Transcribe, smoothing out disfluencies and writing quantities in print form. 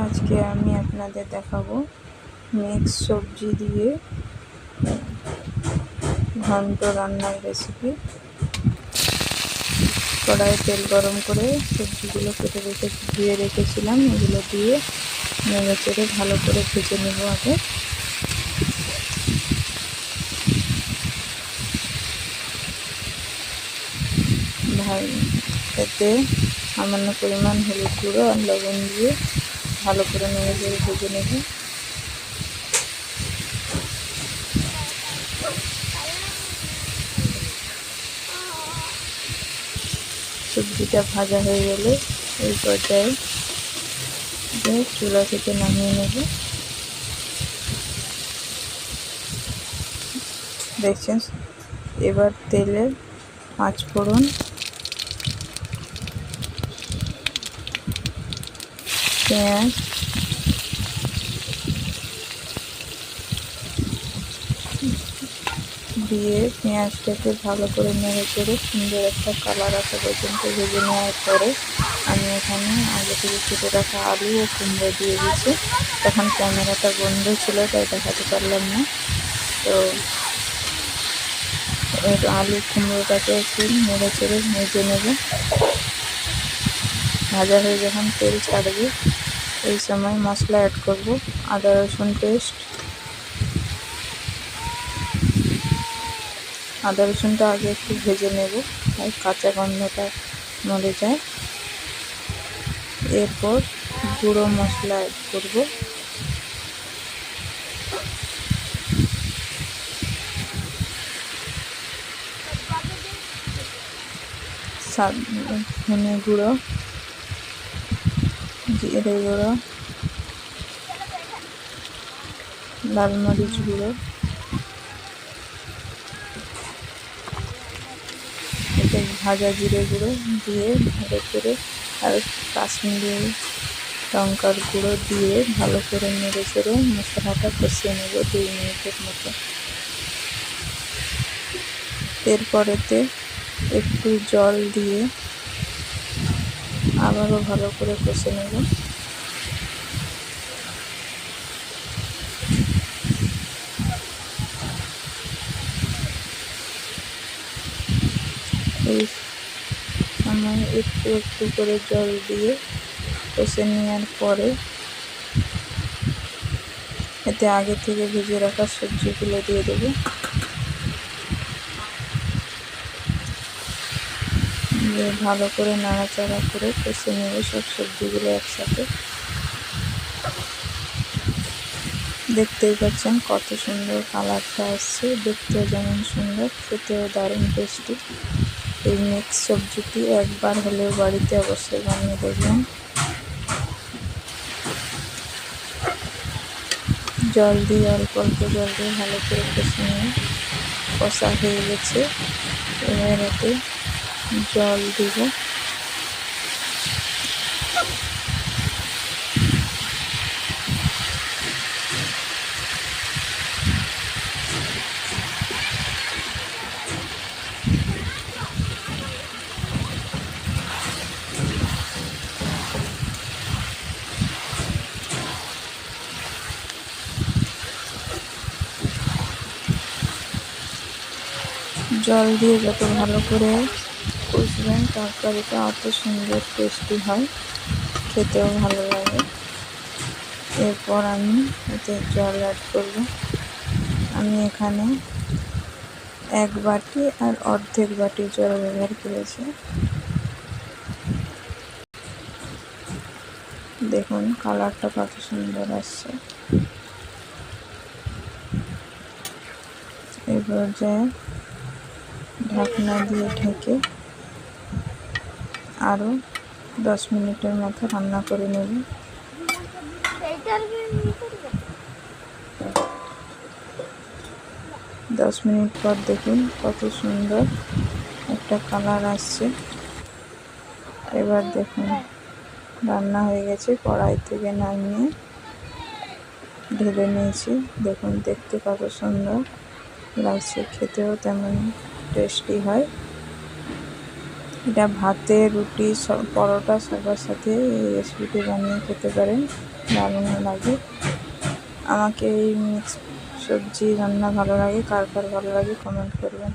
আজকে আমি আপনাদের দেখাবো মিক্স সবজি দিয়ে ঘন্ট রান্নার রেসিপি। কড়াইয়ে তেল গরম করে সবজিগুলো কেটে ধুয়ে রেখেছিলাম, এগুলো দিয়ে নেড়ে চেড়ে ভালো করে ভেজে নেব। আগে এতে সামান্য পরিমাণ হলুদ গুঁড়ো আর লবণ দিয়ে ভালো করে নেড়ে চেড়ে ভেজে নেব। সবজিটা ভাজা হয়ে গেলে এই পর্যায়ে চুলা থেকে নামিয়ে নেব। দেখছেন, এবার তেলে 5 ফোড়ন, পেঁয়াজ, দিয়ে পেঁয়াজটাকে ভালো করে নেড়ে চেড়ে সুন্দর একটা কালার আসা পর্যন্ত ভেজে নেওয়ার পরে আমি এখানে আগে থেকে কেটে রাখা আলু ও কুমড়ো দিয়ে দিয়েছি। তখন ক্যামেরাটা বন্ধ ছিল, তাই দেখাতে পারলাম না। তো এর আলু কুমড়োটাকে একটু নেড়ে চেড়ে ভেজে নেব। ভাজা হয়ে যখন তেল ছাড়বে এই সময় মশলা অ্যাড করব। আদা রসুন পেস্ট, আদা রসুনটা আগে একটু ভেজে নেব, তাই কাঁচা গন্ধটা মরে যায়। এরপর গুঁড়ো মশলা অ্যাড করব। ধনে গুঁড়ো, জিরে গুঁড়ো, লাল মরিচ গুঁড়ো, এতে ভাজা জিরে গুঁড়ো দিয়ে ভালো করে, আর কাশ্মীরি লঙ্কার গুঁড়ো দিয়ে ভালো করে নেড়ে চেড়ে মশলাটা কষিয়ে নেব 2 মিনিটের মতো। এরপরেতে একটু জল দিয়ে আবারও ভালো করে কষে নেব। এই সময় একটু একটু করে জল দিয়ে কষে নেওয়ার পরে এতে আগে থেকে ভেজে রাখা সবজিগুলো দিয়ে দেবো। দিয়ে ভালো করে নাড়াচাড়া করে কষে নেব সব সবজিগুলো একসাথে। দেখতেই পাচ্ছেন কত সুন্দর কালারটা আসছে, দেখতেও যেমন সুন্দর, খেতেও দারুণ টেস্টি। এই মিক্স সবজিটি একবার হলেও বাড়িতে অবশ্যই বানিয়ে দেখবেন। জল দিয়ে অল্প অল্প জল দিয়ে ভালো করে কষে নিয়ে কষা হয়ে গেছে। এবার এতে জল দিব। জল দিয়ে যত ভালো করে কষবেন তরকারিটা অত সুন্দর টেস্টি হয়, খেতেও ভালো লাগে। এরপর আমি এতে জল অ্যাড করব। আমি এখানে 1 বাটি আর অর্ধেক বাটি জল ব্যবহার করেছি। দেখুন কালারটা কত সুন্দর আসছে। এই পর্যায়ে ঢাকনা দিয়ে ঢেকে আরও 10 মিনিটের মতো রান্না করে নেব। 10 মিনিট পর দেখুন কত সুন্দর একটা কালার আসছে। এবার দেখুন রান্না হয়ে গেছে, কড়াই থেকে নামিয়ে ঢেলে নিয়েছি। দেখুন দেখতে কত সুন্দর লাগছে, খেতেও তেমন টেস্টি হয়। এটা ভাতে, রুটি, পরোটা সবার সাথে এই রেসিপিটি বানিয়ে খেতে পারেন, দারুণ লাগে। আমাকে এই মিক্স সবজি রান্না ভালো লাগে, কার কার ভালো লাগে কমেন্ট করবেন।